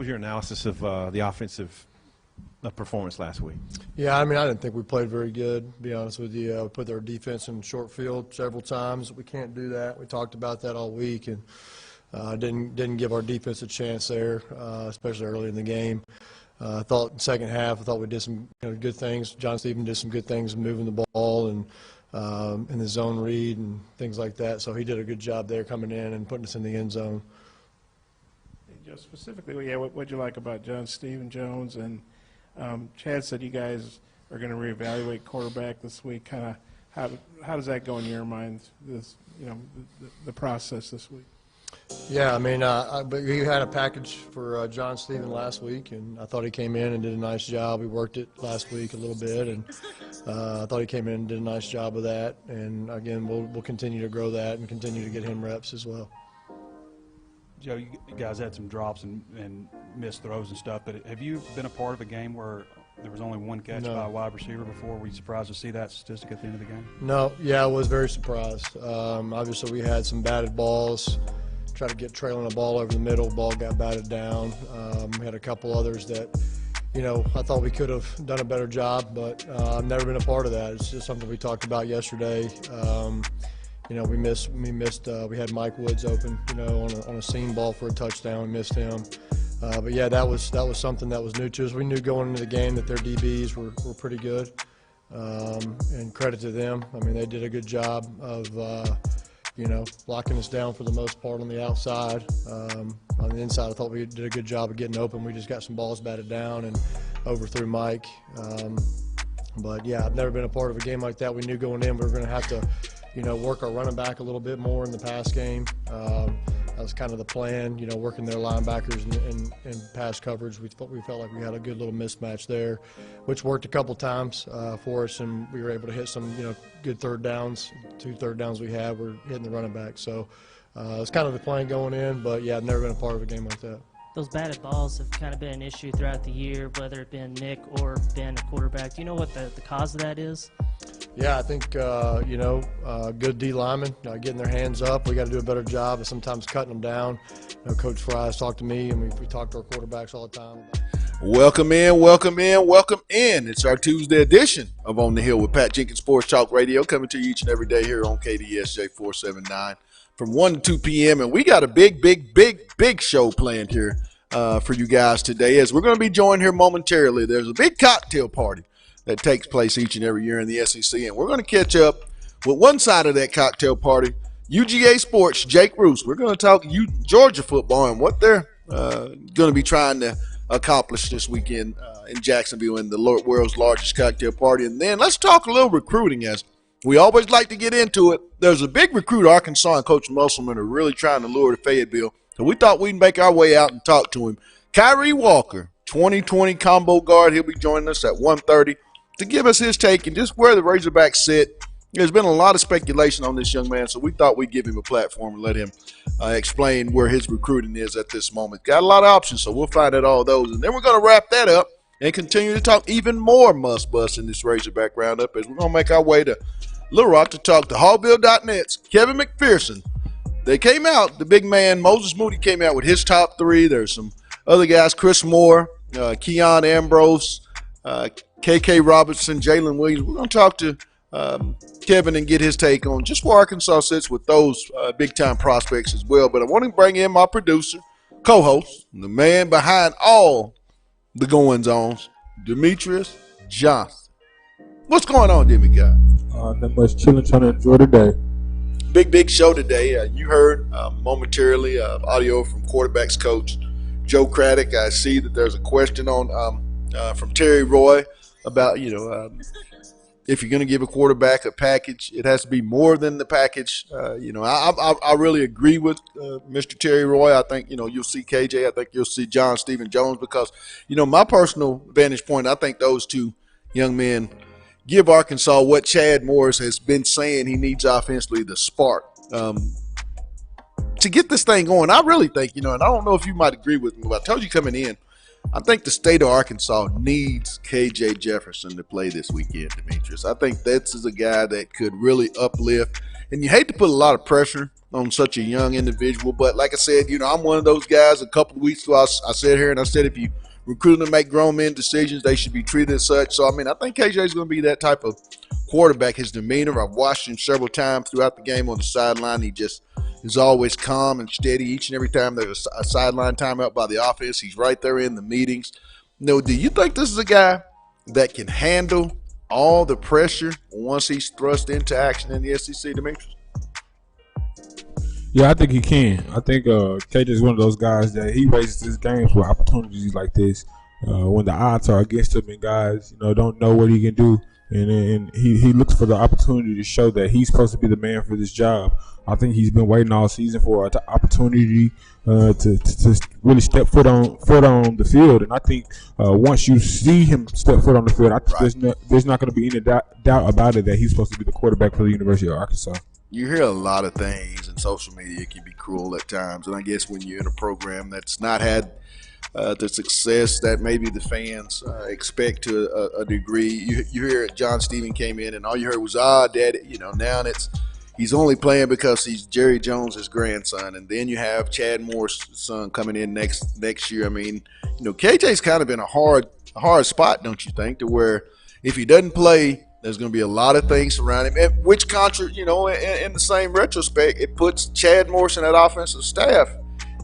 was your analysis of the offensive performance last week? Yeah, I mean, I didn't think we played very good, to be honest with you. We put our defense in short field several times. We can't do that. We talked about that all week, and didn't give our defense a chance there, especially early in the game. I thought in the second half, we did some good things. John Stephen did some good things moving the ball and in the zone read and things like that. So he did a good job there coming in and putting us in the end zone. Just specifically, what'd you like about John Stephen Jones? And Chad said you guys are going to reevaluate quarterback this week. Kind of how does that go in your mind? This the process this week. Yeah, I mean, but we had a package for John Stephen last week, and I thought he came in and did a nice job. We worked it last week a little bit, and I thought he came in and did a nice job of that. And again, we'll continue to grow that and continue to get him reps as well. Joe, you guys had some drops and missed throws and stuff, but have you been a part of a game where there was only one catch by a wide receiver before? Were you surprised to see that statistic at the end of the game? No, yeah, I was very surprised. Obviously, we had some batted balls. Tried to get trailing the ball over the middle. Ball got batted down. We had a couple others that, I thought we could have done a better job, but I've never been a part of that. It's just something we talked about yesterday. We had Mike Woods open, on a seam ball for a touchdown. We missed him. But yeah, that was something that was new to us. We knew going into the game that their DBs were pretty good, and credit to them. I mean, they did a good job of locking us down for the most part on the outside. On the inside, I thought we did a good job of getting open. We just got some balls batted down and overthrew Mike. But yeah, I've never been a part of a game like that. We knew going in we were going to have to, work our running back a little bit more in the pass game. That was kind of the plan, working their linebackers and pass coverage. We felt like we had a good little mismatch there, which worked a couple times for us, and we were able to hit some, good third downs. 2 third downs we had were hitting the running back. So it's kind of the plan going in, but yeah, I've never been a part of a game like that. Those batted balls have kind of been an issue throughout the year, whether it been Nick or been a quarterback. Do you know what the cause of that is? Yeah, I think, good D linemen getting their hands up. We got to do a better job of sometimes cutting them down. Coach Fry has talked to me, and we talk to our quarterbacks all the time. Welcome in, welcome in, welcome in. It's our Tuesday edition of On the Hill with Pat Jenkins Sports Talk Radio, coming to you each and every day here on KDSJ 479 from 1 to 2 p.m. And we got a big show planned here for you guys today, as we're going to be joined here momentarily. There's a big cocktail party that takes place each and every year in the SEC, and we're going to catch up with one side of that cocktail party, UGA Sports, Jake Roos. We're going to talk Georgia football and what they're going to be trying to accomplish this weekend in Jacksonville in the world's largest cocktail party. And then let's talk a little recruiting, as we always like to get into it. There's a big recruit, Arkansas and Coach Musselman are really trying to lure to Fayetteville, so we thought we'd make our way out and talk to him. Kyrie Walker, 2020 combo guard, he'll be joining us at 1:30 to give us his take and just where the Razorbacks sit. There's been a lot of speculation on this young man, so we thought we'd give him a platform and let him explain where his recruiting is at this moment. Got a lot of options, so we'll find out all those. And then we're going to wrap that up and continue to talk even more must-bust in this Razorback Roundup, as we're going to make our way to Little Rock to talk to Hallbill.net's Kevin McPherson. They came out, the big man, Moses Moody, came out with his top 3. There's some other guys, Chris Moore, Keon Ambrose, KK Robertson, Jalen Williams. We're going to talk to Kevin and get his take on just where Arkansas sits with those big-time prospects as well. But I want to bring in my producer, co-host, the man behind all the goings-ons, Demetrius Johnson. What's going on, Demi guy? Not much, chilling, trying to enjoy the day. Big show today. You heard momentarily audio from quarterbacks coach Joe Craddock. I see that there's a question on from Terry Roy about, if you're going to give a quarterback a package, it has to be more than the package. I really agree with Mr. Terry Roy. I think, you'll see KJ. I think you'll see John Stephen Jones because, my personal vantage point, I think those two young men give Arkansas what Chad Morris has been saying he needs offensively, the spark. To get this thing going, I really think, and I don't know if you might agree with me, but I told you coming in, I think the state of Arkansas needs KJ Jefferson to play this weekend, Demetrius. I think this is a guy that could really uplift. And you hate to put a lot of pressure on such a young individual. But like I said, I'm one of those guys. A couple of weeks ago, I sat here and I said if you recruit them to make grown men decisions, they should be treated as such. So, I think KJ is going to be that type of quarterback. His demeanor, I've watched him several times throughout the game on the sideline. He just is always calm and steady. Each and every time there's a sideline timeout by the offense, he's right there in the meetings. Do you think this is a guy that can handle all the pressure once he's thrust into action in the SEC, Demetrius? Yeah, I think he can. I think KJ is one of those guys that he raises his game for opportunities like this when the odds are against him and guys, don't know what he can do. And he looks for the opportunity to show that he's supposed to be the man for this job. I think he's been waiting all season for an opportunity to really step foot on the field. And I think once you see him step foot on the field, there's not going to be any doubt about it that he's supposed to be the quarterback for the University of Arkansas. You hear a lot of things in social media. It can be cruel at times. And I guess when you're in a program that's not had the success that maybe the fans expect to a degree, you hear John Stephen came in and all you heard was, Daddy, now he's only playing because he's Jerry Jones' grandson. And then you have Chad Moore's son coming in next year. KJ's kind of in a hard spot, don't you think, to where if he doesn't play, there's going to be a lot of things surrounding him, which in the same retrospect, it puts Chad Morris and that offensive staff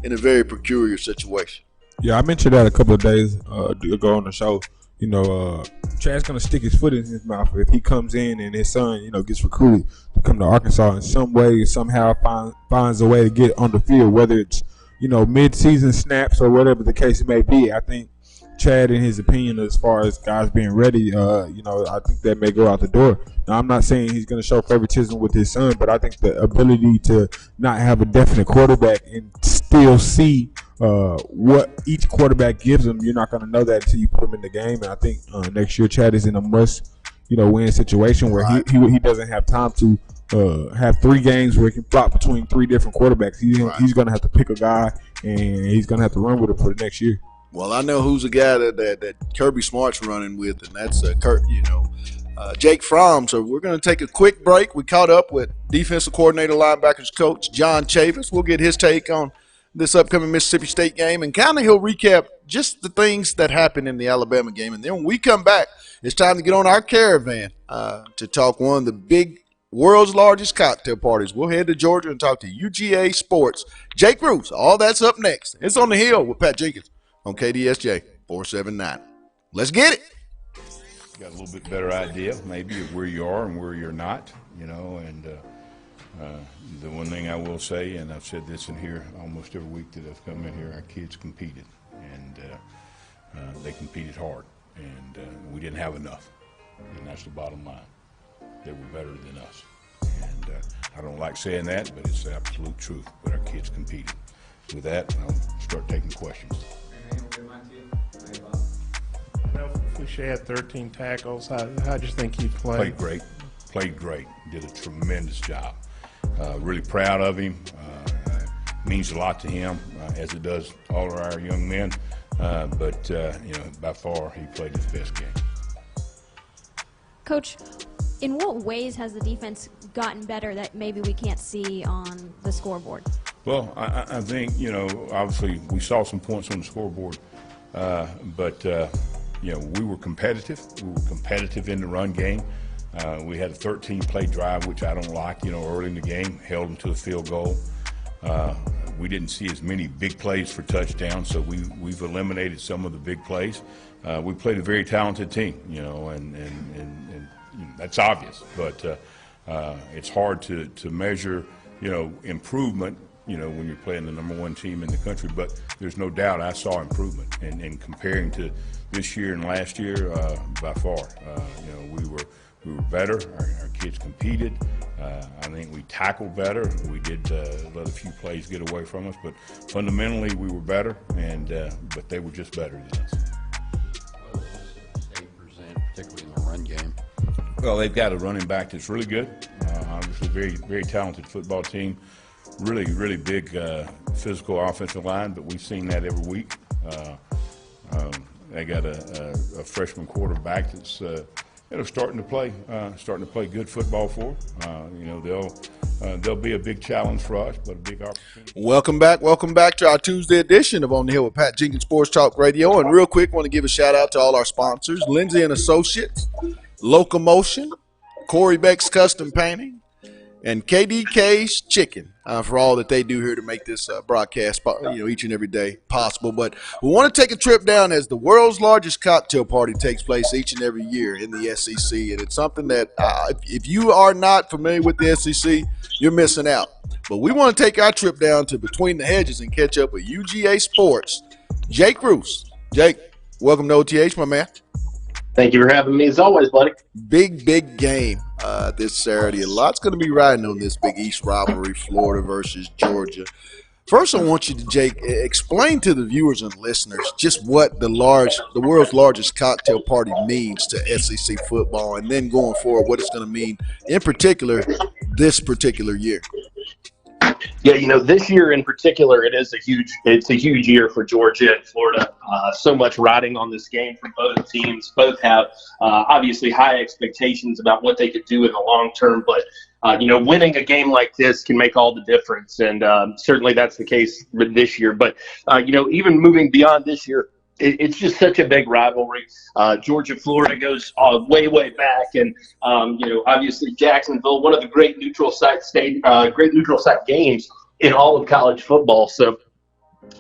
in a very peculiar situation. Yeah, I mentioned that a couple of days ago on the show. Chad's going to stick his foot in his mouth if he comes in and his son, gets recruited to come to Arkansas in some way, somehow finds a way to get on the field, whether it's, mid-season snaps or whatever the case may be. I think Chad, in his opinion, as far as guys being ready, I think that may go out the door. Now, I'm not saying he's going to show favoritism with his son, but I think the ability to not have a definite quarterback and still see what each quarterback gives him, you're not going to know that until you put him in the game. And I think next year Chad is in a must-win situation where he doesn't have time to have 3 games where he can flop between 3 different quarterbacks. He's going to have to pick a guy, and he's going to have to run with it for the next year. Well, I know who's a guy that Kirby Smart's running with, and that's Jake Fromm. So we're going to take a quick break. We caught up with defensive coordinator, linebackers coach John Chavis. We'll get his take on this upcoming Mississippi State game, and kind of he'll recap just the things that happened in the Alabama game. And then when we come back, it's time to get on our caravan to talk one of the big world's largest cocktail parties. We'll head to Georgia and talk to UGA Sports. Jake Bruce, all that's up next. It's On the Hill with Pat Jenkins on KDSJ 479. Let's get it. Got a little bit better idea maybe of where you are and where you're not, and the one thing I will say, and I've said this in here almost every week that I've come in here, our kids competed, and they competed hard, and we didn't have enough, and that's the bottom line. They were better than us, and I don't like saying that, but it's the absolute truth, but our kids competed. With that, I'll start taking questions. Fouché had 13 tackles. How do you think he played? Played great. Did a tremendous job. Really proud of him. Means a lot to him, as it does all of our young men. But by far, he played his best game. Coach, in what ways has the defense gotten better that maybe we can't see on the scoreboard? Well, I think, obviously we saw some points on the scoreboard, but we were competitive. We were competitive in the run game. We had a 13-play drive, which I don't like, early in the game, held them to a field goal. We didn't see as many big plays for touchdowns, so we've eliminated some of the big plays. We played a very talented team, and that's obvious, but it's hard to measure, improvement, when you're playing the #1 team in the country. But there's no doubt I saw improvement, and comparing to this year and last year, by far, we were better. Our kids competed. I think we tackled better. We did let a few plays get away from us, but fundamentally we were better, and but they were just better than us. What does State present, particularly in the run game? Well, they've got a running back that's really good. Obviously, very, very talented football team. Really, really big physical offensive line, but we've seen that every week. They got a freshman quarterback that's starting to play good football for. They'll be a big challenge for us, but a big opportunity. Welcome back to our Tuesday edition of On the Hill with Pat Jenkins Sports Talk Radio. And real quick, want to give a shout out to all our sponsors: Lindsay and Associates, Locomotion, Corey Beck's Custom Painting, and KDK's Chicken for all that they do here to make this broadcast, each and every day possible. But we want to take a trip down as the world's largest cocktail party takes place each and every year in the SEC, and it's something that if you are not familiar with the SEC, you're missing out. But we want to take our trip down to Between the Hedges and catch up with UGA Sports, Jake Roos. Jake, welcome to OTH, my man. Thank you for having me, as always, buddy. Big game this Saturday. A lot's going to be riding on this Big East rivalry, Florida versus Georgia. First, I want you to, Jake, explain to the viewers and listeners just what the world's largest cocktail party means to SEC football, and then going forward, what it's going to mean in particular this particular year. Yeah, this year in particular, it's a huge year for Georgia and Florida. So much riding on this game for both teams. Both have obviously high expectations about what they could do in the long term, but winning a game like this can make all the difference, and certainly that's the case with this year. But even moving beyond this year, it's just such a big rivalry. Georgia-Florida goes way back, and obviously Jacksonville, one of the great neutral site games in all of college football. So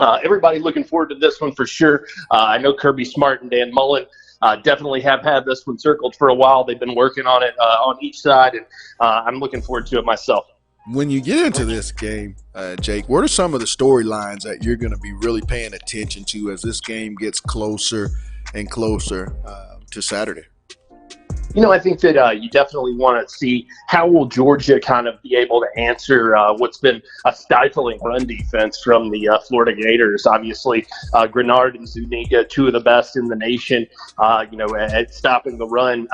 everybody looking forward to this one for sure. I know Kirby Smart and Dan Mullen definitely have had this one circled for a while. They've been working on it on each side, and I'm looking forward to it myself. When you get into this game, Jake, what are some of the storylines that you're going to be really paying attention to as this game gets closer and closer to Saturday? I think that you definitely want to see how will Georgia kind of be able to answer what's been a stifling run defense from the Florida Gators. Obviously, Grenard and Zuniga, two of the best in the nation, at stopping the run.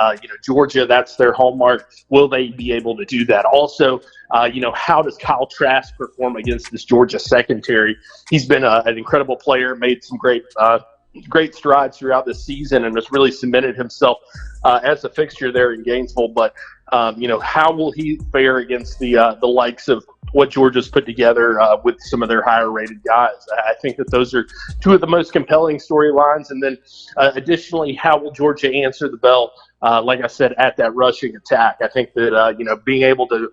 Georgia, that's their hallmark. Will they be able to do that? Also, how does Kyle Trask perform against this Georgia secondary? He's been an incredible player, made some great strides throughout the season, and has really cemented himself as a fixture there in Gainesville. But how will he fare against the likes of what Georgia's put together with some of their higher rated guys? I think that those are two of the most compelling storylines. And then additionally, how will Georgia answer the bell? Like I said, at that rushing attack, I think that being able to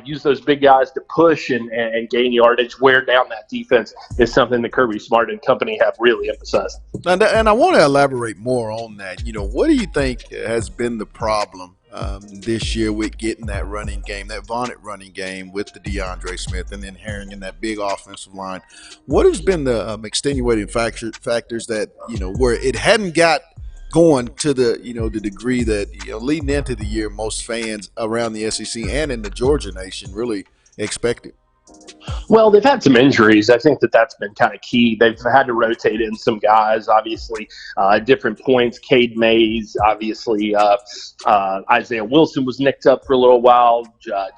use those big guys to push and gain yardage, wear down that defense, is something that Kirby Smart and company have really emphasized. And I want to elaborate more on that. What do you think has been the problem this year with getting that running game, that vaunted running game with the DeAndre Smith and then Herring in that big offensive line? What has been the extenuating factors that, where it hadn't got going to the degree that leading into the year most fans around the SEC and in the Georgia nation really expected? Well, they've had some injuries. I think that's been kind of key. They've had to rotate in some guys, obviously, at different points. Cade Mays, obviously. Isaiah Wilson was nicked up for a little while.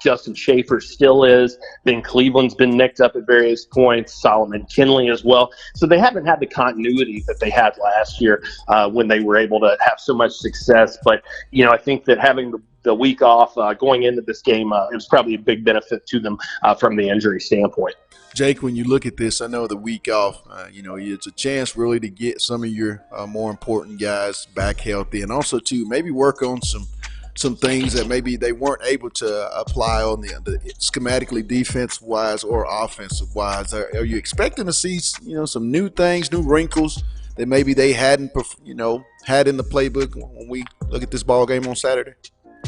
Justin Schaefer still is. Ben Cleveland's been nicked up at various points. Solomon Kinley as well. So they haven't had the continuity that they had last year when they were able to have so much success. But, I think that having the week off going into this game, it was probably a big benefit to them from the injury standpoint. Jake, when you look at this, I know the week off, it's a chance really to get some of your more important guys back healthy, and also to maybe work on some things that maybe they weren't able to apply on the schematically defensive-wise or offensive-wise. Are you expecting to see some new things, new wrinkles that maybe they hadn't had in the playbook when we look at this ball game on Saturday?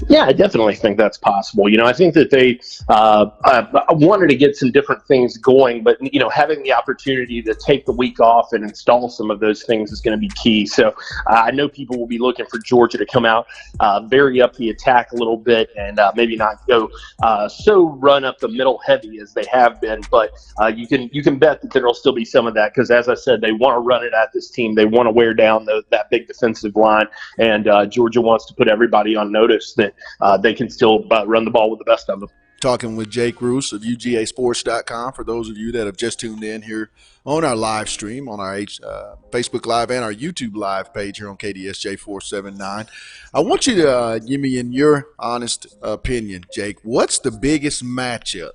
Yeah, I definitely think that's possible. I think that they wanted to get some different things going, but, having the opportunity to take the week off and install some of those things is going to be key. So I know people will be looking for Georgia to come out, vary up the attack a little bit, and maybe not go so run up the middle heavy as they have been. But you can bet that there will still be some of that because, as I said, they want to run it at this team. They want to wear down that big defensive line, and Georgia wants to put everybody on notice that they can still run the ball with the best of them. Talking with Jake Roos of UGAsports.com. For those of you that have just tuned in here on our live stream, on our Facebook Live and our YouTube Live page here on KDSJ 479. I want you to give me, in your honest opinion, Jake, what's the biggest matchup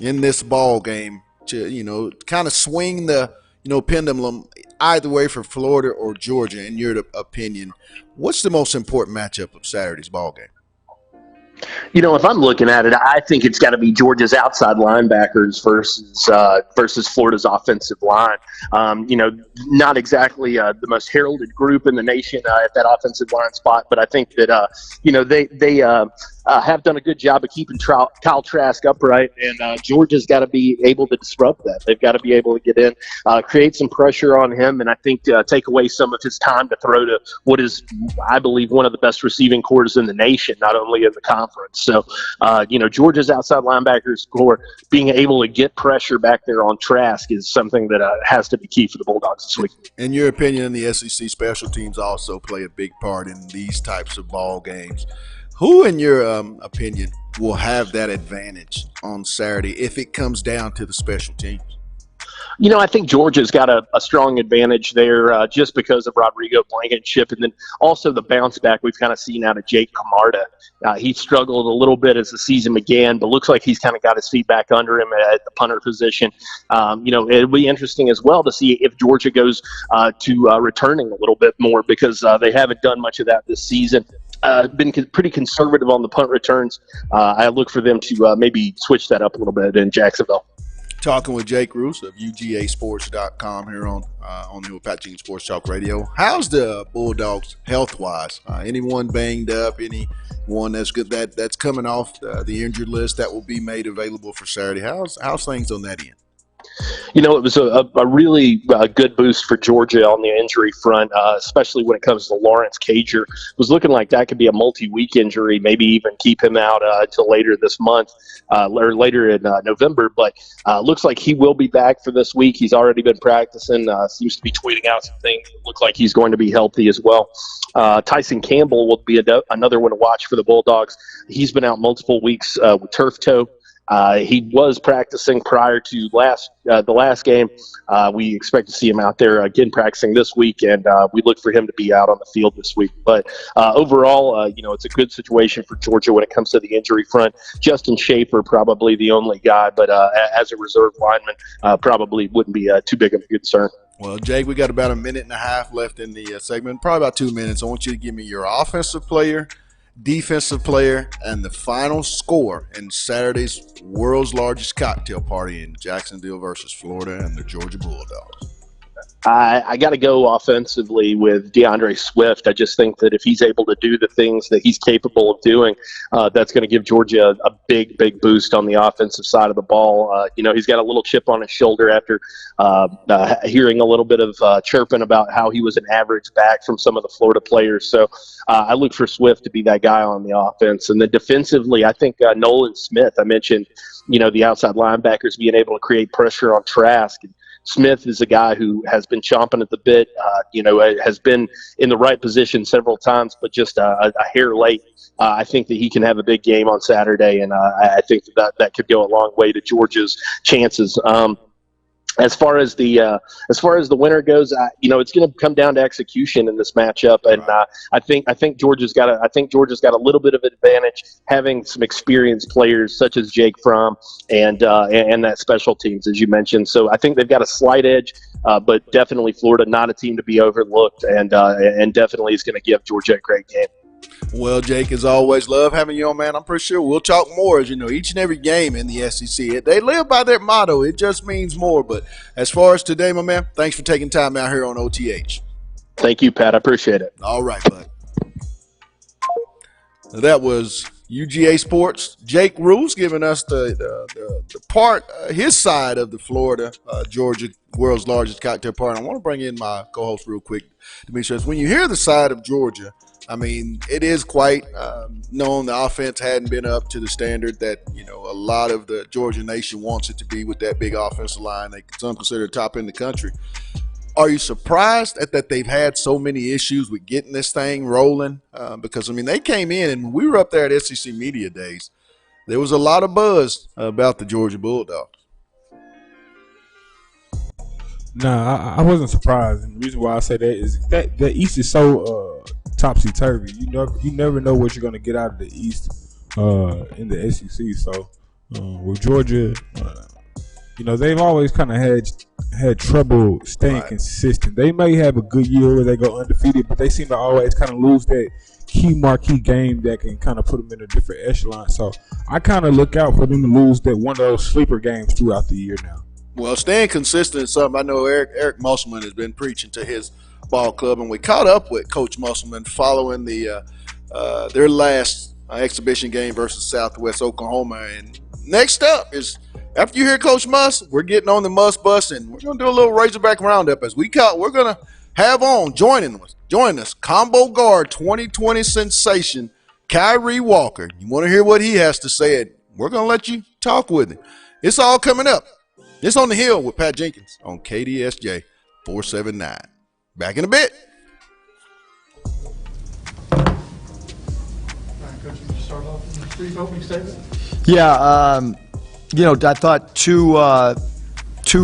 in this ball game to, kind of swing the, pendulum either way for Florida or Georgia, in your opinion? What's the most important matchup of Saturday's ball game? If I'm looking at it, I think it's got to be Georgia's outside linebackers versus Florida's offensive line. Not exactly the most heralded group in the nation at that offensive line spot, but I think that they have done a good job of keeping Kyle Trask upright, and Georgia's got to be able to disrupt that. They've got to be able to get in, create some pressure on him, and I think take away some of his time to throw to what is, I believe, one of the best receiving corps in the nation, not only in the conference. So, Georgia's outside linebackers core being able to get pressure back there on Trask is something that has to be key for the Bulldogs this week. In your opinion, the SEC special teams also play a big part in these types of ball games. Who, in your opinion, will have that advantage on Saturday if it comes down to the special teams? I think Georgia's got a strong advantage there just because of Rodrigo Blankenship, and then also the bounce back we've kind of seen out of Jake Camarda. He struggled a little bit as the season began, but looks like he's kind of got his feet back under him at the punter position. It'll be interesting as well to see if Georgia goes to returning a little bit more, because they haven't done much of that this season. Been pretty conservative on the punt returns. I look for them to maybe switch that up a little bit in Jacksonville. Talking with Jake Roos of UGAsports.com here on the Pat Jenkins Sports Talk Radio. How's the Bulldogs health-wise? Anyone banged up? Anyone that's good that's coming off the injured list that will be made available for Saturday? How's things on that end? It was a really good boost for Georgia on the injury front, especially when it comes to Lawrence Cager. It was looking like that could be a multi-week injury, maybe even keep him out until later this month or later in November. But looks like he will be back for this week. He's already been practicing, seems to be tweeting out some things. Look like he's going to be healthy as well. Tyson Campbell will be another one to watch for the Bulldogs. He's been out multiple weeks with turf toe. He was practicing prior to the last game. We expect to see him out there again practicing this week, and we look for him to be out on the field this week. But overall, it's a good situation for Georgia when it comes to the injury front. Justin Schaefer, probably the only guy, but as a reserve lineman, probably wouldn't be too big of a concern. Well, Jake, we got about a minute and a half left in the segment, probably about 2 minutes. I want you to give me your offensive player, defensive player, and the final score in Saturday's world's largest cocktail party in Jacksonville versus Florida and the Georgia Bulldogs. I got to go offensively with DeAndre Swift. I just think that if he's able to do the things that he's capable of doing, that's going to give Georgia a big, big boost on the offensive side of the ball. He's got a little chip on his shoulder after hearing a little bit of chirping about how he was an average back from some of the Florida players. So I look for Swift to be that guy on the offense. And then defensively, I think Nolan Smith, I mentioned, the outside linebackers being able to create pressure on Trask. Smith is a guy who has been chomping at the bit, has been in the right position several times, but just a hair late. I think that he can have a big game on Saturday, and I think that could go a long way to Georgia's chances. As far as the winner goes, it's going to come down to execution in this matchup, and I think Georgia's got a little bit of advantage having some experienced players such as Jake Fromm and that special teams, as you mentioned. So I think they've got a slight edge, but definitely Florida not a team to be overlooked, and definitely is going to give Georgia a great game. Well, Jake, as always, love having you on, man. I'm pretty sure we'll talk more. As you know, each and every game in the SEC, they live by their motto. It just means more. But as far as today, my man, thanks for taking time out here on OTH. Thank you, Pat. I appreciate it. All right, bud. That was UGA Sports. Jake Roos giving us the part, his side of the Florida, Georgia, world's largest cocktail party. I want to bring in my co-host real quick to make sure. When you hear the side of Georgia, I mean, it is quite known the offense hadn't been up to the standard that, a lot of the Georgia nation wants it to be with that big offensive line. Some consider top in the country. Are you surprised that they've had so many issues with getting this thing rolling? Because, they came in, and we were up there at SEC Media Days. there was a lot of buzz about the Georgia Bulldogs. Nah, I wasn't surprised, and the reason why I say that is that the East is so topsy turvy. You never know what you're gonna get out of the East in the SEC. So with Georgia, they've always kind of had trouble staying consistent. They may have a good year where they go undefeated, but they seem to always kind of lose that key marquee game that can kind of put them in a different echelon. So I kind of look out for them to lose that one of those sleeper games throughout the year now. Well, staying consistent is something I know Eric Musselman has been preaching to his ball club, and we caught up with Coach Musselman following their last exhibition game versus Southwest Oklahoma. And next up is, after you hear Coach Muss, we're getting on the Muss bus, and we're going to do a little Razorback roundup as we're going to have joining us, combo guard 2020 sensation Kyrie Walker. You want to hear what he has to say? And we're going to let you talk with him. It's all coming up. It's On the Hill with Pat Jenkins on KDSJ 479. Back in a bit. Coach, you start off with a brief opening statement? Yeah, I thought two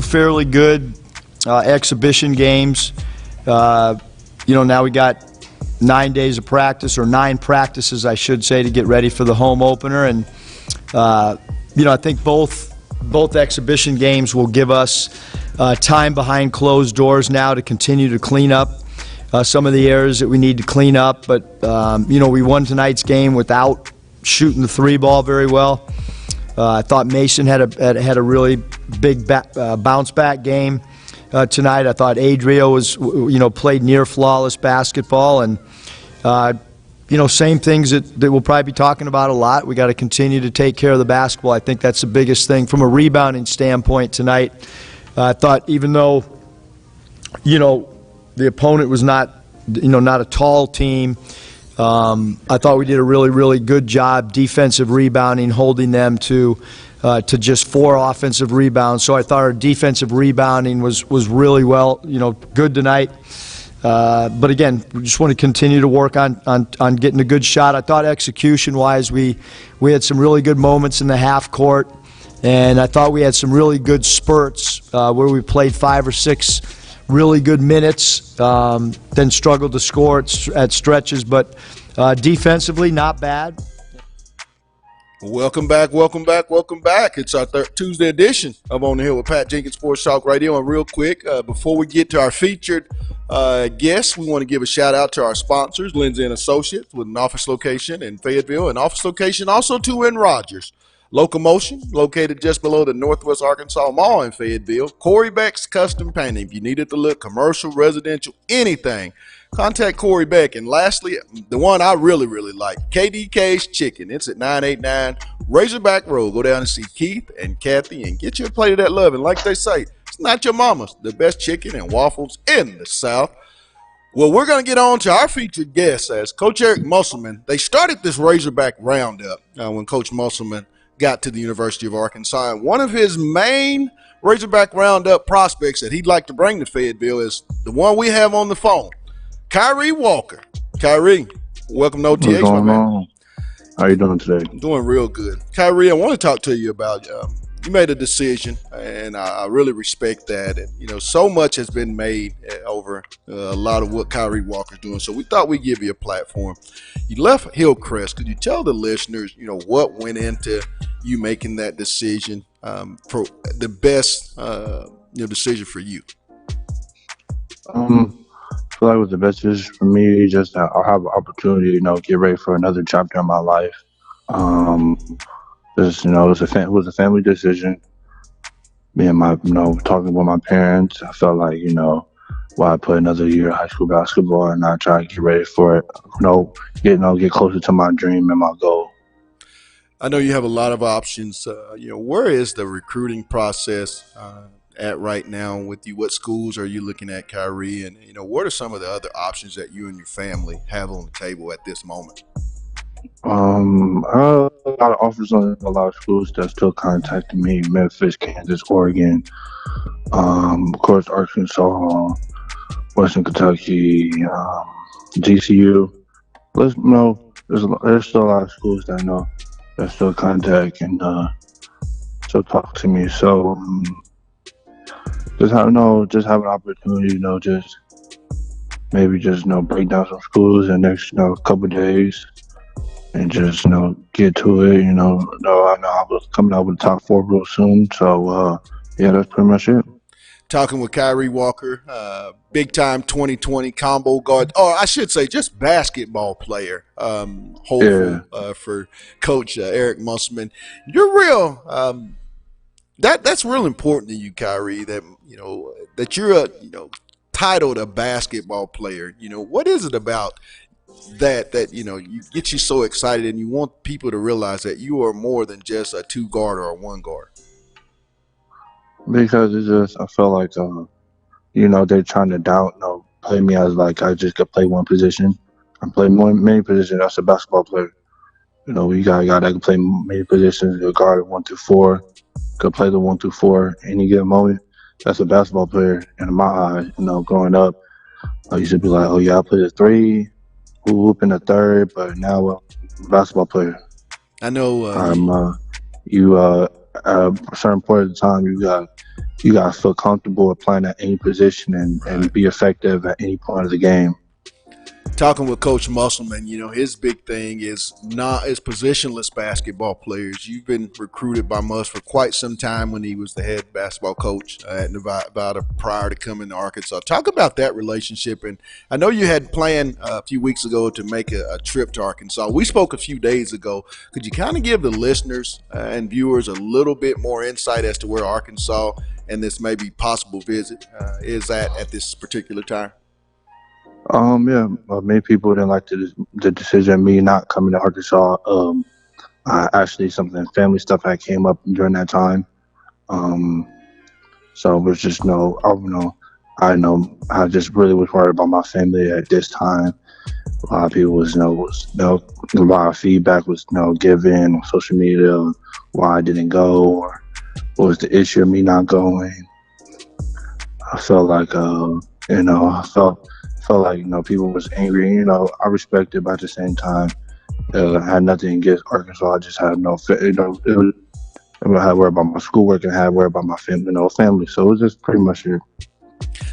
fairly good exhibition games. Now we got 9 days of practice, or 9 practices, I should say, to get ready for the home opener. And, I think both exhibition games will give us time behind closed doors now to continue to clean up some of the areas that we need to clean up. But, we won tonight's game without shooting the 3 ball very well. I thought Mason had a really big bounce back game tonight. I thought Adrio played near flawless basketball, and same things that we'll probably be talking about a lot. We got to continue to take care of the basketball. I think that's the biggest thing from a rebounding standpoint tonight. I thought even though the opponent was not a tall team, I thought we did a really, really good job defensive rebounding, holding them to just 4 offensive rebounds. So I thought our defensive rebounding was really good tonight. But again, we just want to continue to work on getting a good shot. I thought execution-wise, we had some really good moments in the half court, and I thought we had some really good spurts where we played 5 or 6 really good minutes, then struggled to score at stretches, but defensively, not bad. Welcome back. It's our Tuesday edition of On the Hill with Pat Jenkins Sports Talk Radio. And real quick, before we get to our featured guests, we want to give a shout out to our sponsors, Lindsay & Associates, with an office location in Fayetteville and office location also too in Rogers. Locomotion, located just below the Northwest Arkansas Mall in Fayetteville. Corey Beck's Custom Painting. If you need it to look commercial, residential, anything, contact Corey Beck. And lastly, the one I really, really like, KDK's Chicken. It's at 989 Razorback Road. Go down and see Keith and Kathy and get you a plate of that love. And like they say, it's not your mama's. The best chicken and waffles in the South. Well, we're going to get on to our featured guest as Coach Eric Musselman. They started this Razorback roundup when Coach Musselman got to the University of Arkansas. And one of his main Razorback roundup prospects that he'd like to bring to Fayetteville is the one we have on the phone, Kyrie Walker. Kyrie, welcome to OTH. What's going on? How you doing today? I'm doing real good. Kyrie, I want to talk to you about you made a decision, and I really respect that. And, so much has been made over a lot of what Kyrie Walker's doing. So we thought we'd give you a platform. You left Hillcrest. Could you tell the listeners, what went into you making that decision for the best decision for you? I feel like it was the best decision for me. Just I'll have an opportunity, get ready for another chapter in my life. It was a family decision. Me and talking with my parents, I felt like, I put another year of high school basketball and I try to get ready for it. Get closer to my dream and my goal. I know you have a lot of options. Where is the recruiting process at right now with you? What schools are you looking at, Kyrie? And, what are some of the other options that you and your family have on the table at this moment? I have a lot of offers on a lot of schools that still contacting me: Memphis, Kansas, Oregon, of course Arkansas, Western Kentucky, GCU. There's still a lot of schools that I know that still contact and still talk to me. So just have an opportunity, just maybe just break down some schools in the next couple of days and just get to it. I know I was coming out with the top 4 real soon. So yeah, that's pretty much it. Talking with Kyrie Walker, big time 2020 combo guard, or I should say just basketball player, hopeful for Coach Eric Musselman. You're real. That's real important to you, Kyrie. That that you're titled a basketball player. What is it about that you get you so excited and you want people to realize that you are more than just a 2 guard or a 1 guard? Because I feel like they're trying to play me as like I just could play one position. I play many positions. That's a basketball player. You got a guy that can play many positions. A guard 1 through 4 could play the 1 through 4 any given moment. That's a basketball player. And in my eyes, growing up, I used to be like, oh yeah, I play the 3, hoop in the 3rd, but now I'm a basketball player. I know. At a certain point of the time, you got to feel comfortable applying at any position and be effective at any point of the game. Talking with Coach Musselman, his big thing is positionless basketball players. You've been recruited by Muss for quite some time when he was the head basketball coach at Nevada prior to coming to Arkansas. Talk about that relationship. And I know you had planned a few weeks ago to make a trip to Arkansas. We spoke a few days ago. Could you kind of give the listeners and viewers a little bit more insight as to where Arkansas and this maybe possible visit is at this particular time? Many people didn't like the decision of me not coming to Arkansas. Actually, something family stuff that came up during that time. So it was just I just really was worried about my family at this time. A lot of people was a lot of feedback was given on social media why I didn't go or what was the issue of me not going. I felt like I felt like people was angry. I respect it, but at the same time, I had nothing against Arkansas. I just had I had worry about my schoolwork and I had worry about my family. So it was just pretty much it.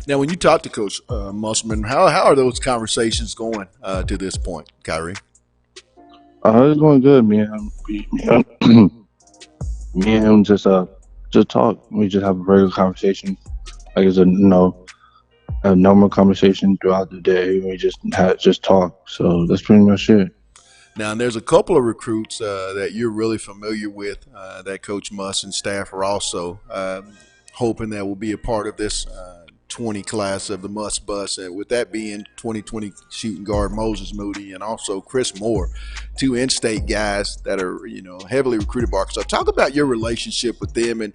Now, when you talk to Coach Musselman, how are those conversations going to this point, Kyrie? It's going good, man. Me and him just talk. We just have a regular conversation. Like it's a normal conversation throughout the day. We just talk. So that's pretty much it. Now, and there's a couple of recruits that you're really familiar with that Coach Muss and staff are also hoping that will be a part of this 20 class of the Muss bus. And with that being 2020 shooting guard Moses Moody and also Chris Moore, 2 in-state guys that are heavily recruited by Arkansas. Talk about your relationship with them, and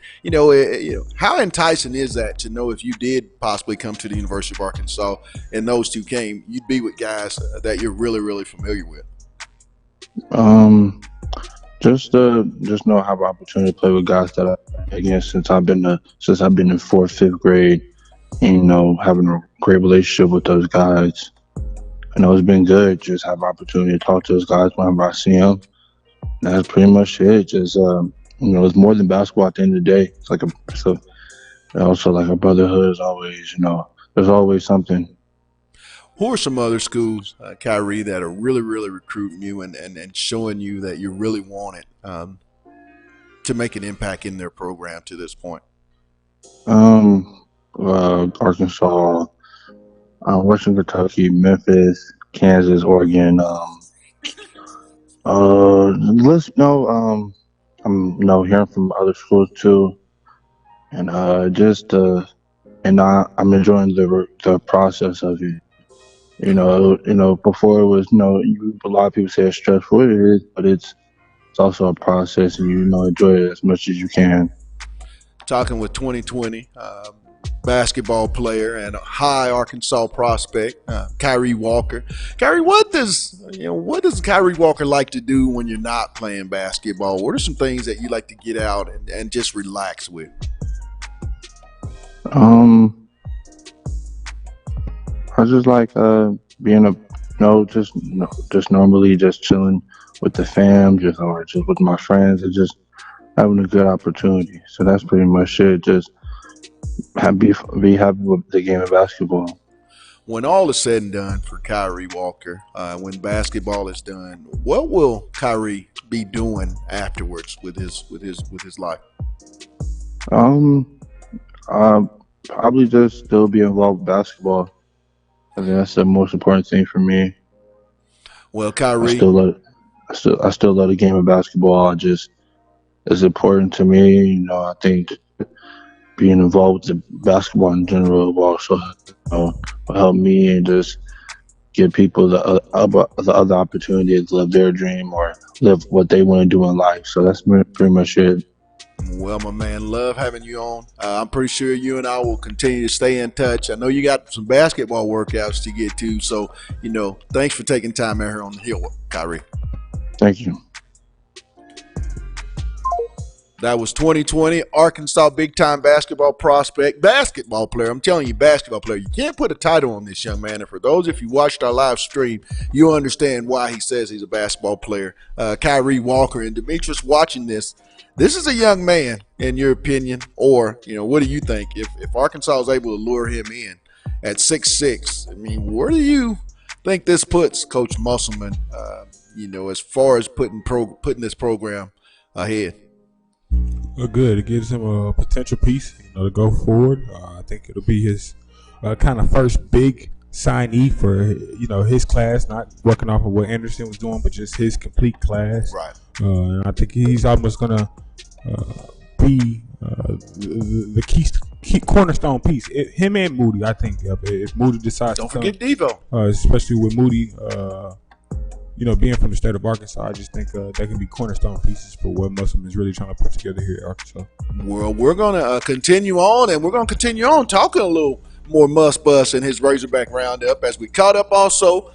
how enticing is that to know if you did possibly come to the University of Arkansas and those 2 came, you'd be with guys that you're really, really familiar with. Just know I have an opportunity to play with guys that since I've been in 4th, 5th grade, and having a great relationship with those guys. It's been good. Just have an opportunity to talk to those guys whenever I see them. That's pretty much it. Just it's more than basketball at the end of the day. It's like also like a brotherhood is always. There's always something. Who are some other schools, Kyrie, that are really, really recruiting you and showing you that you really want it to make an impact in their program to this point? Arkansas, Western Kentucky, Memphis, Kansas, Oregon. I'm hearing from other schools too, and I'm enjoying the process of it. Before it was, a lot of people say it's stressful. It is, but it's also a process, and enjoy it as much as you can. Talking with 2020 basketball player and a high Arkansas prospect, Kyrie Walker. Kyrie, what does Kyrie Walker like to do when you're not playing basketball? What are some things that you like to get out and just relax with? I just like being No, just normally just chilling with the fam, or just with my friends, and just having a good opportunity. So that's pretty much it. Just be happy with the game of basketball. When all is said and done for Kyrie Walker, when basketball is done, what will Kyrie be doing afterwards with his life? Probably just still be involved with basketball. I think that's the most important thing for me. Well, Kyrie, I still love the game of basketball. It's important to me. I think being involved with the basketball in general will also will help me and just give people the other opportunity to live their dream or live what they want to do in life. So that's pretty much it. well, my man, love having you on. I'm pretty sure you and I will continue to stay in touch. I know you got some basketball workouts to get to, so thanks for taking time out here on the Hill, Kyrie. Thank you. That was 2020 Arkansas big-time basketball prospect, basketball player. I'm telling you, basketball player. You can't put a title on this young man. And for those, if you watched our live stream, you'll understand why he says he's a basketball player. Kyrie Walker. And Demetrius, watching this is a young man, in your opinion, or, what do you think? If Arkansas is able to lure him in at 6'6", I mean, where do you think this puts Coach Musselman, as far as putting this program ahead? Good. It gives him a potential piece, to go forward. I think it'll be his kind of first big signee for his class, not working off of what Anderson was doing, but just his complete class. Right. And I think he's almost gonna be the key cornerstone piece. Him and Moody, I think. If Moody decides, don't forget Devo, especially with Moody. Being from the state of Arkansas, I just think they can be cornerstone pieces for what Muslim is really trying to put together here at Arkansas. Well, we're going to continue on, and we're going to continue on talking a little more Must Bus and his Razorback Roundup as we caught up also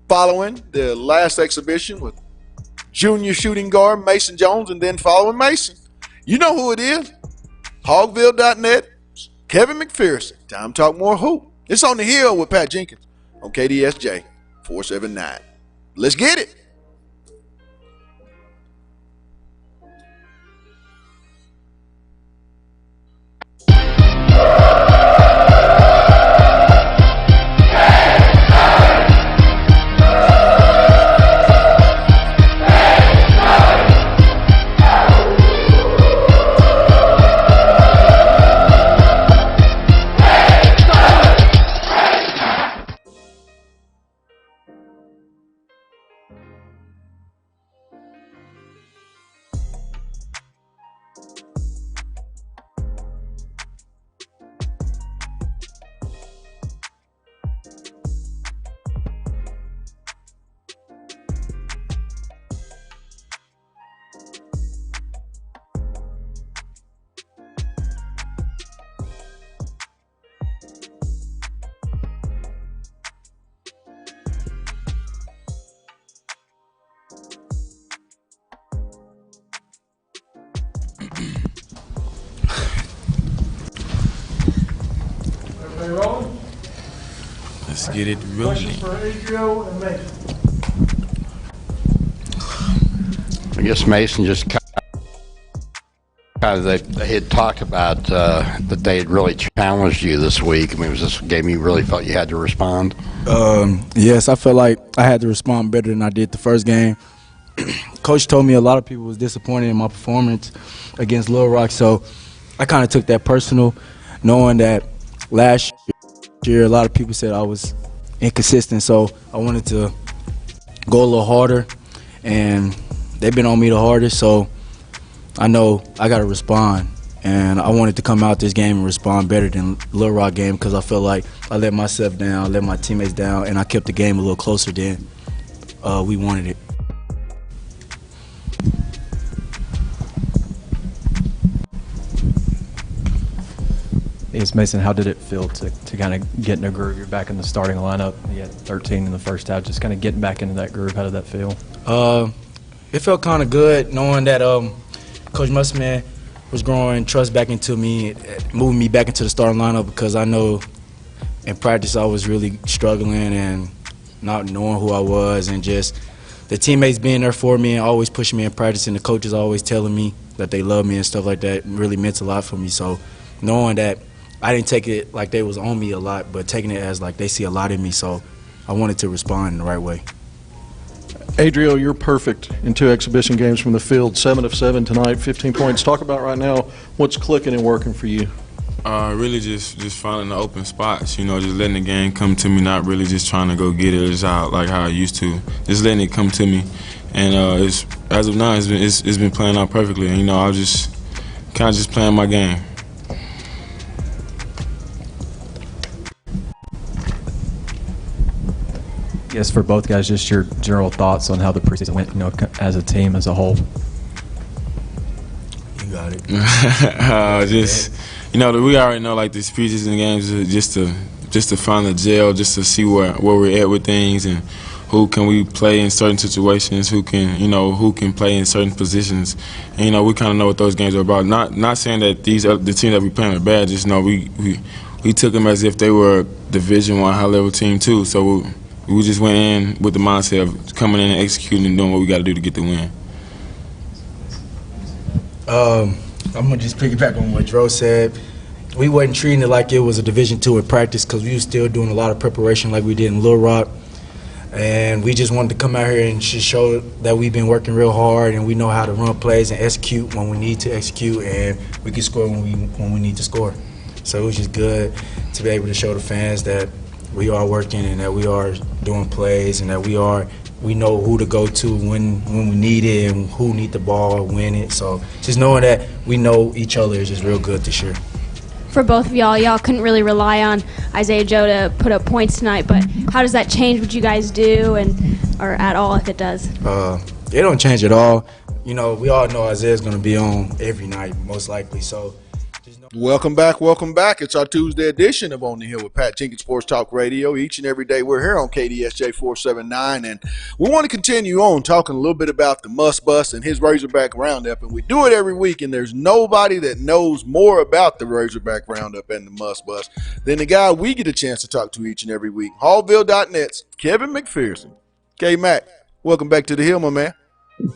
following the last exhibition with junior shooting guard Mason Jones, and then following Mason. You know who it is. Hogville.net, Kevin McPherson. Time to talk more hoop. It's On the Hill with Pat Jenkins on KDSJ 479. Let's get it. Everybody rolling? Let's get it rolling. Questions for Adrio and Mason? I guess Mason just kind of they had talked about that they had really challenged you this week. I mean, was this a game you really felt you had to respond? Yes, I felt like I had to respond better than I did the first game. Coach told me a lot of people was disappointed in my performance against Little Rock, so I kind of took that personal, knowing that last year a lot of people said I was inconsistent, so I wanted to go a little harder, and they've been on me the hardest, so I know I got to respond, and I wanted to come out this game and respond better than Little Rock game because I felt like I let myself down, let my teammates down, and I kept the game a little closer than we wanted it. Yes, Mason, how did it feel to kind of get in a groove? You're back in the starting lineup. You had 13 in the first half. Just kind of getting back into that groove. How did that feel? It felt kind of good knowing that Coach Musselman was growing trust back into me, moving me back into the starting lineup because I know in practice I was really struggling and not knowing who I was, and just the teammates being there for me and always pushing me in practice, and the coaches always telling me that they love me and stuff like that really meant a lot for me. So knowing that I didn't take it like they was on me a lot, but taking it as like they see a lot in me, so I wanted to respond in the right way. Adriel, you're perfect in 2 exhibition games from the field, 7 of 7 tonight, 15 points. Talk about right now what's clicking and working for you. Really just finding the open spots, just letting the game come to me, not really just trying to go get it just out like how I used to. Just letting it come to me. And as of now, it's been playing out perfectly. And, I was just kind of just playing my game. Yes, for both guys, just your general thoughts on how the preseason went, as a team as a whole. You got it. We already know like these preseason games are just to find the gel, just to see where we're at with things and who can we play in certain situations, who can play in certain positions. And, we kind of know what those games are about. Not saying that the teams that we playing are bad, just know we took them as if they were a Division I high-level team too. So we just went in with the mindset of coming in and executing and doing what we got to do to get the win. I'm going to just piggyback on what Dro said. We wasn't treating it like it was a Division II in practice because we was still doing a lot of preparation like we did in Little Rock. And we just wanted to come out here and just show that we've been working real hard and we know how to run plays and execute when we need to execute, and we can score when we need to score. So it was just good to be able to show the fans that we are working and that we are doing plays and that we know who to go to when we need it and who need the ball, win it. So just knowing that we know each other is just real good this year. For both of y'all couldn't really rely on Isaiah Joe to put up points tonight, but how does that change what you guys do or at all if it does? It don't change at all. We all know Isaiah's going to be on every night, most likely. So. Welcome back. It's our Tuesday edition of On the Hill with Pat Jenkins Sports Talk Radio. Each and every day we're here on KDSJ 479, and we want to continue on talking a little bit about the Must Bus and his Razorback Roundup, and we do it every week, and there's nobody that knows more about the Razorback Roundup and the Must Bus than the guy we get a chance to talk to each and every week, Hallville.net's Kevin McPherson. K-Mac, welcome back to the Hill, my man.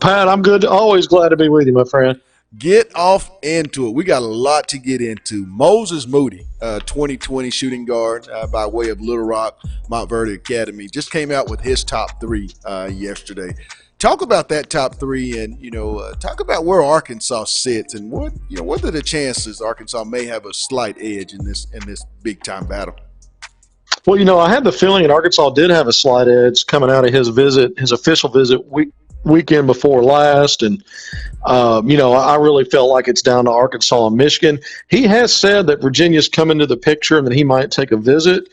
Pat, I'm good. Always glad to be with you, my friend. Get off into it. We got a lot to get into. Moses Moody, 2020 shooting guard by way of Little Rock Montverde Academy, just came out with his top 3 yesterday. Talk about that top 3 and, talk about where Arkansas sits and what are the chances Arkansas may have a slight edge in this big-time battle. Well, I had the feeling that Arkansas did have a slight edge coming out of his official visit weekend before last, and I really felt like it's down to Arkansas and Michigan. He has said that Virginia's come into the picture and that he might take a visit,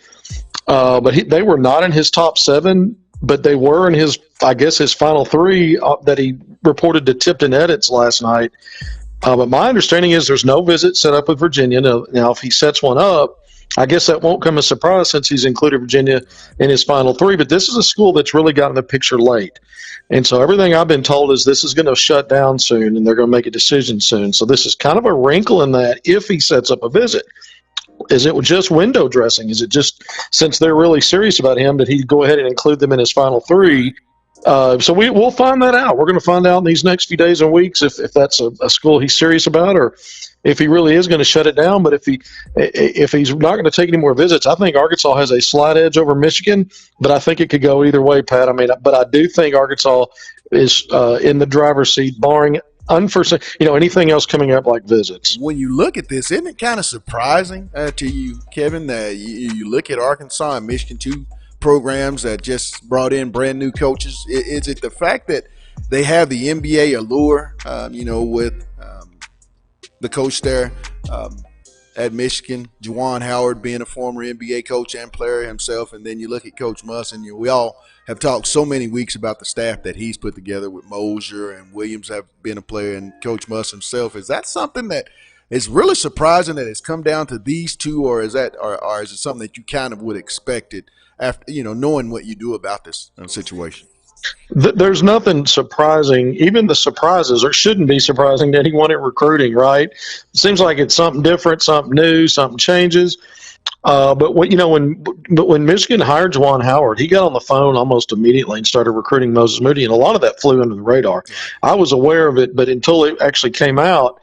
but they were not in his top 7, but they were in his final 3 that he reported to Tipton Edits last night. But my understanding is there's no visit set up with Virginia. Now, if he sets one up, I guess that won't come as a surprise since he's included Virginia in his final 3, but this is a school that's really got in the picture late. And so everything I've been told is this is going to shut down soon and they're going to make a decision soon. So this is kind of a wrinkle in that if he sets up a visit. Is it just window dressing? Is it just since they're really serious about him that he'd go ahead and include them in his final 3? So we'll find that out. We're going to find out in these next few days and weeks if that's a school he's serious about or if he really is going to shut it down. But if he's not going to take any more visits, I think Arkansas has a slight edge over Michigan, but I think it could go either way, Pat. But I do think Arkansas is in the driver's seat, barring unforeseen, anything else coming up like visits. When you look at this, isn't it kind of surprising to you, Kevin, that you look at Arkansas and Michigan, 2 programs that just brought in brand new coaches? Is it the fact that they have the NBA allure, with the coach there at Michigan, Juwan Howard being a former NBA coach and player himself, and then you look at Coach Muss, and we all have talked so many weeks about the staff that he's put together with Mosier and Williams have been a player, and Coach Muss himself. Is that something that is really surprising that it's come down to these 2, or is it something that you kind of would expect it after knowing what you do about this situation? There's nothing surprising. Even the surprises shouldn't be surprising to anyone in recruiting, right? It seems like it's something different, something new, something changes. But when Michigan hired Juwan Howard, he got on the phone almost immediately and started recruiting Moses Moody, and a lot of that flew under the radar. I was aware of it, but until it actually came out,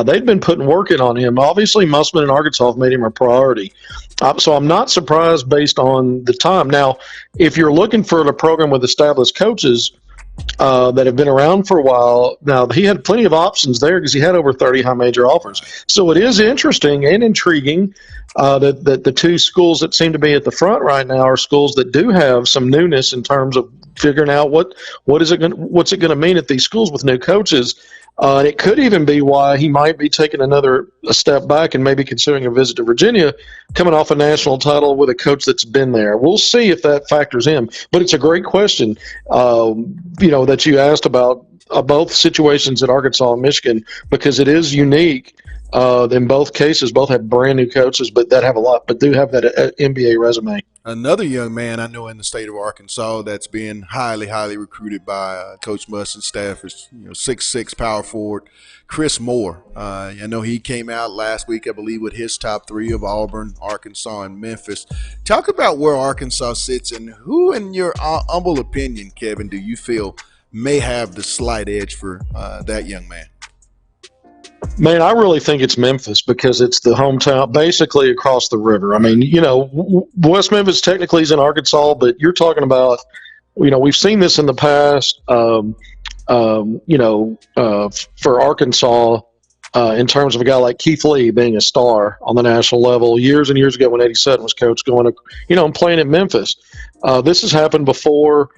they'd been putting work in on him. Obviously, Musman and Arkansas have made him a priority. So I'm not surprised based on the time. Now, if you're looking for a program with established coaches that have been around for a while, now he had plenty of options there because he had over 30 high major offers. So it is interesting and intriguing that the two schools that seem to be at the front right now are schools that do have some newness in terms of figuring out what's it going to mean at these schools with new coaches. And it could even be why he might be taking a step back and maybe considering a visit to Virginia, coming off a national title with a coach that's been there. We'll see if that factors in. But it's a great question, that you asked about both situations at Arkansas and Michigan, because it is unique. In both cases, both have brand new coaches, but do have that NBA resume. Another young man I know in the state of Arkansas that's been highly, highly recruited by Coach Mus's staff is 6'6" power forward Chris Moore. I know he came out last week, I believe, with his top three of Auburn, Arkansas, and Memphis. Talk about where Arkansas sits and who, in your humble opinion, Kevin, do you feel may have the slight edge for that young man? Man, I really think it's Memphis because it's the hometown, basically across the river. I mean, West Memphis technically is in Arkansas, but you're talking about, we've seen this in the past, for Arkansas in terms of a guy like Keith Lee being a star on the national level years and years ago when 87 was coach going to, and playing in Memphis. This has happened before.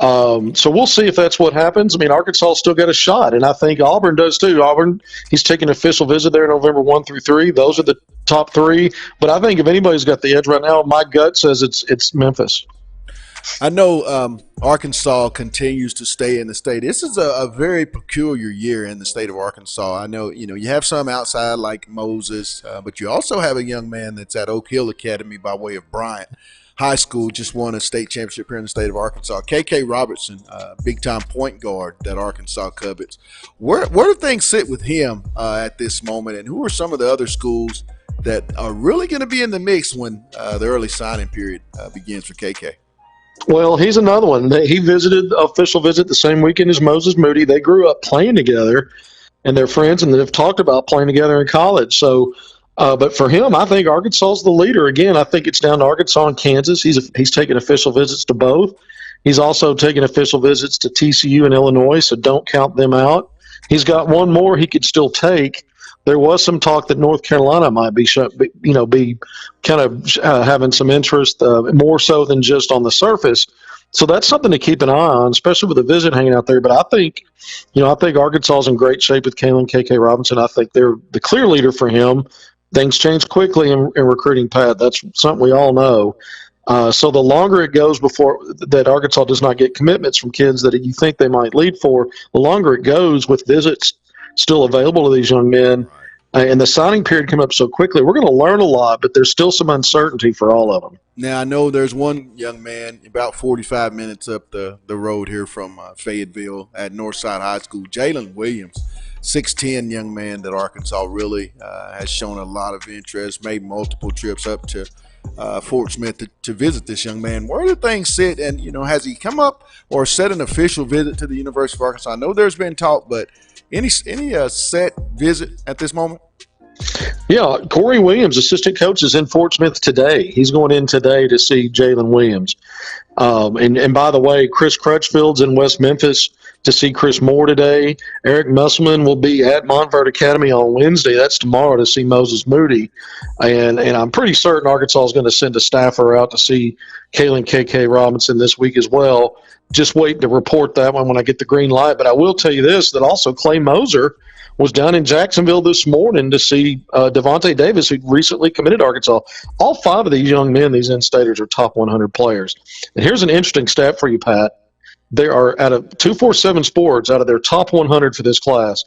So we'll see if that's what happens. I mean, Arkansas still got a shot, and I think Auburn does too. Auburn, he's taking an official visit there November 1 through 3. Those are the top three. But I think if anybody's got the edge right now, my gut says it's Memphis. I know Arkansas continues to stay in the state. This is a very peculiar year in the state of Arkansas. I know, you have some outside like Moses, but you also have a young man that's at Oak Hill Academy by way of Bryant High School, just won a state championship here in the state of Arkansas. KK Robertson, big-time point guard that Arkansas covets. Where do things sit with him at this moment, and who are some of the other schools that are really going to be in the mix when the early signing period begins for KK? Well, he's another one. He visited official visit the same weekend as Moses Moody. They grew up playing together, and they're friends, and they've talked about playing together in college. So, but for him, I think Arkansas is the leader. Again, I think it's down to Arkansas and Kansas. He's taken official visits to both. He's also taken official visits to TCU and Illinois, so don't count them out. He's got one more he could still take. There was some talk that North Carolina might be kind of having some interest, more so than just on the surface. So that's something to keep an eye on, especially with the visit hanging out there. But I think Arkansas is in great shape with KK Robinson. I think they're the clear leader for him. Things change quickly in recruiting, Pat. That's something we all know. So the longer it goes before that Arkansas does not get commitments from kids that you think they might lead for, the longer it goes with visits still available to these young men, and the signing period come up so quickly, we're going to learn a lot, but there's still some uncertainty for all of them. Now, I know there's one young man about 45 minutes up the road here from Fayetteville at Northside High School, Jalen Williams, 6'10" young man that Arkansas really has shown a lot of interest, made multiple trips up to Fort Smith to visit this young man. Where do things sit, and has he come up or set an official visit to the University of Arkansas? I know there's been talk, but any set visit at this moment? Yeah, Corey Williams, assistant coach, is in Fort Smith today. He's going in today to see Jalen Williams. And by the way, Chris Crutchfield's in West Memphis to see Chris Moore today. Eric Musselman will be at Montverde Academy on Wednesday. That's tomorrow to see Moses Moody. And I'm pretty certain Arkansas is going to send a staffer out to see Kalen KK Robinson this week as well. Just waiting to report that one when I get the green light. But I will tell you this, that also Clay Moser was down in Jacksonville this morning to see Devontae Davis, who recently committed to Arkansas. All 5 of these young men, these in-staters, are top 100 players. And here's an interesting stat for you, Pat. There are, out of 247 Sports, out of their top 100 for this class,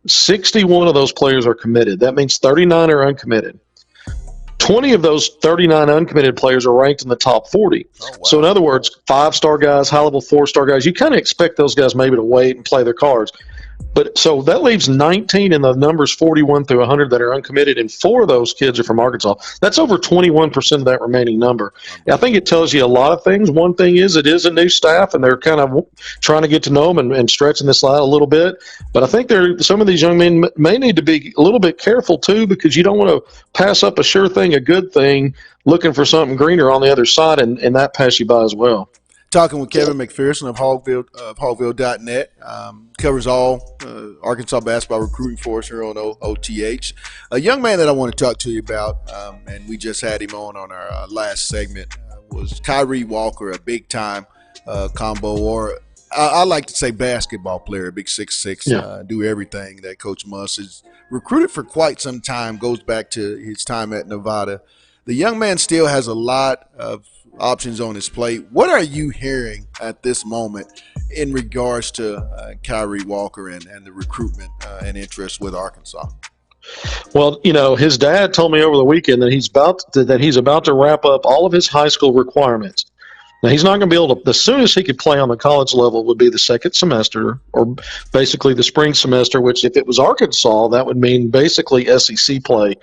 61 of those players are committed. That means 39 are uncommitted. 20 of those 39 uncommitted players are ranked in the top 40. Oh, wow. So in other words, 5-star guys, high-level 4-star guys, you kind of expect those guys maybe to wait and play their cards. But so that leaves 19 in the numbers 41 through 100 that are uncommitted, and 4 of those kids are from Arkansas. That's over 21% of that remaining number. I think it tells you a lot of things. One thing is it is a new staff, and they're kind of trying to get to know them and stretching this out a little bit. But I think some of these young men may need to be a little bit careful too, because you don't want to pass up a sure thing, a good thing, looking for something greener on the other side, and that pass you by as well. Talking with Kevin McPherson of Hogville.net. Covers all Arkansas basketball recruiting for us here on OTH. A young man that I want to talk to you about, and we just had him on our last segment, was Kyrie Walker, a big-time combo, or I like to say basketball player, big 6'6", do everything that Coach Muss has recruited for quite some time, goes back to his time at Nevada. The young man still has a lot of options on his plate. What are you hearing at this moment in regards to Kyrie Walker and the recruitment and interest with Arkansas? Well, his dad told me over the weekend that he's about to wrap up all of his high school requirements. Now, he's not going to be able to – the soonest he could play on the college level would be the second semester, or basically the spring semester, which if it was Arkansas, that would mean basically SEC play.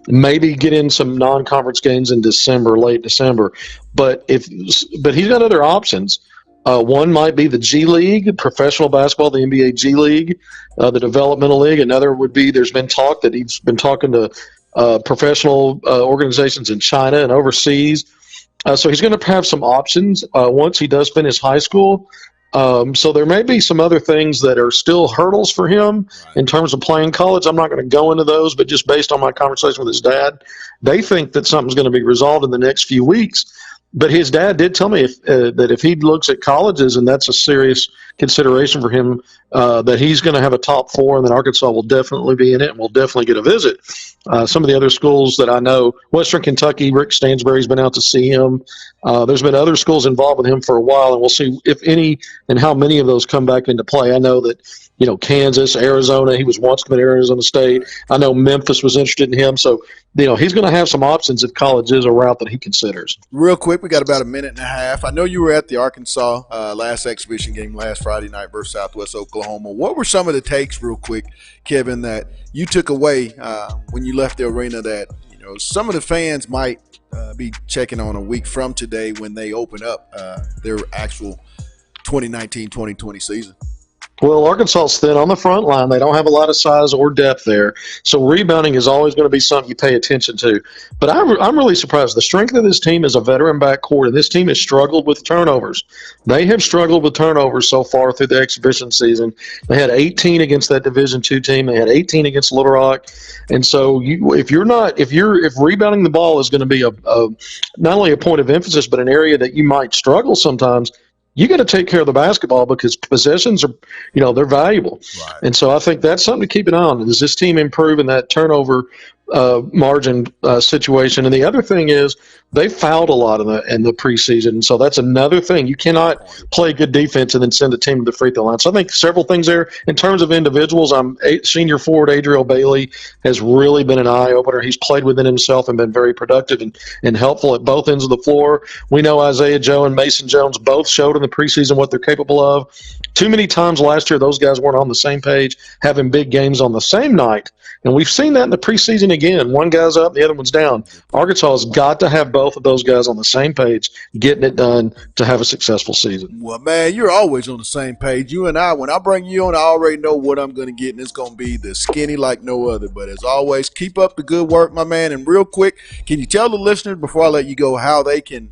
Maybe get in some non-conference games in December, late December. But he's got other options. One might be the G League, professional basketball, the NBA G League, the developmental league. Another would be, there's been talk that he's been talking to professional organizations in China and overseas. So he's going to have some options once he does finish high school. So there may be some other things that are still hurdles for him in terms of playing college. I'm not going to go into those, but just based on my conversation with his dad, they think that something's going to be resolved in the next few weeks. But his dad did tell me that if he looks at colleges, and that's a serious consideration for him, that he's going to have a top 4, and that Arkansas will definitely be in it and will definitely get a visit. Some of the other schools that I know, Western Kentucky, Rick Stansbury's been out to see him. There's been other schools involved with him for a while, and we'll see if any and how many of those come back into play. I know that, Kansas, Arizona, he was once committed to Arizona State. I know Memphis was interested in him. So, he's going to have some options if college is a route that he considers. Real quick, we got about a minute and a half. I know you were at the Arkansas last exhibition game last Friday night versus Southwest Oklahoma. What were some of the takes, real quick, Kevin, that you took away when you left the arena that, some of the fans might be checking on a week from today when they open up their actual 2019-2020 season? Well, Arkansas is thin on the front line. They don't have a lot of size or depth there. So rebounding is always going to be something you pay attention to. But I'm really surprised. The strength of this team is a veteran backcourt, and this team has struggled with turnovers. They have struggled with turnovers so far through the exhibition season. They had 18 against that Division II team. They had 18 against Little Rock. And so if rebounding the ball is going to be not only a point of emphasis, but an area that you might struggle sometimes, you got to take care of the basketball because possessions are, they're valuable. Right. And so I think that's something to keep an eye on. Does this team improve in that turnover margin situation? And the other thing is they fouled a lot in the preseason. And so that's another thing. You cannot play good defense and then send a team to the free throw line. So I think several things there. In terms of individuals, senior forward Adriel Bailey has really been an eye-opener. He's played within himself and been very productive and helpful at both ends of the floor. We know Isaiah Joe and Mason Jones both showed in the preseason what they're capable of. Too many times last year, those guys weren't on the same page, having big games on the same night. And we've seen that in the preseason again. One guy's up, the other one's down. Arkansas has got to have both of those guys on the same page, getting it done to have a successful season. Well, man, you're always on the same page. You and I, when I bring you on, I already know what I'm going to get, and it's going to be the skinny like no other. But as always, keep up the good work, my man. And real quick, can you tell the listeners before I let you go how they can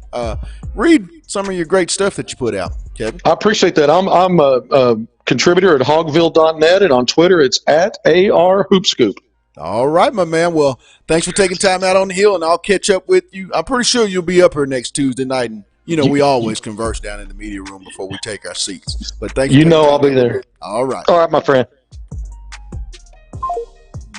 read some of your great stuff that you put out, Kevin? I appreciate that. I'm a contributor at hogville.net, and on Twitter it's at ARHoopscoop. All right, my man. Well, thanks for taking time out on the hill, and I'll catch up with you. I'm pretty sure you'll be up here next Tuesday night, and we always converse down in the media room before we take our seats. But thank you. I'll be there. All right. All right, my friend.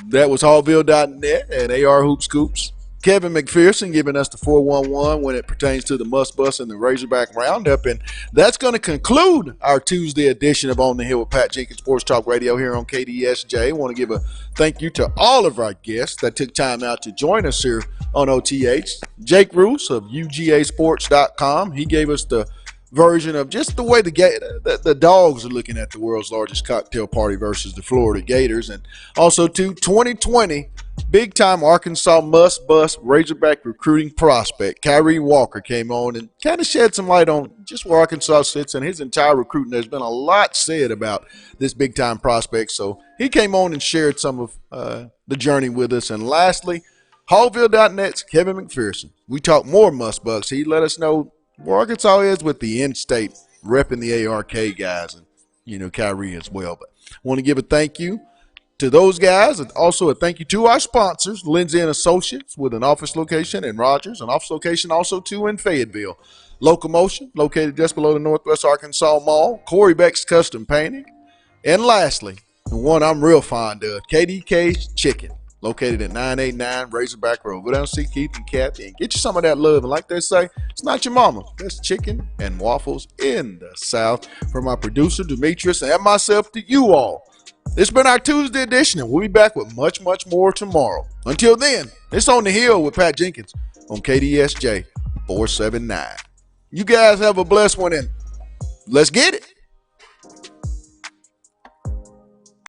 That was hogville.net and AR Hoop Scoops. Kevin McPherson giving us the 411 when it pertains to the Must Bus and the Razorback Roundup. And that's going to conclude our Tuesday edition of On the Hill with Pat Jenkins Sports Talk Radio here on KDSJ. I want to give a thank you to all of our guests that took time out to join us here on OTH. Jake Roos of UGAsports.com. He gave us the version of just the way the Dogs are looking at the world's largest cocktail party versus the Florida Gators. And also, too, 2020 big-time Arkansas must-bust Razorback recruiting prospect Kyrie Walker came on and kind of shed some light on just where Arkansas sits and his entire recruiting. There's been a lot said about this big-time prospect, so he came on and shared some of the journey with us. And lastly, Hallville.net's Kevin McPherson. We talk more must-bucks. He let us know where Arkansas is with the in-state repping the ARK guys and, Kyrie as well. But I want to give a thank you to those guys, and also a thank you to our sponsors, Lindsay & Associates, with an office location in Rogers, an office location also, too, in Fayetteville. Locomotion, located just below the Northwest Arkansas Mall. Corey Beck's Custom Painting. And lastly, the one I'm real fond of, KDK's Chicken, located at 989 Razorback Road. Go down and see Keith and Kathy and get you some of that love. And like they say, it's not your mama. That's chicken and waffles in the South. From my producer, Demetrius, and myself to you all, it's been our Tuesday edition, and we'll be back with much, much more tomorrow. Until then, it's On the Hill with Pat Jenkins on KDSJ 479. You guys have a blessed one, and let's get it.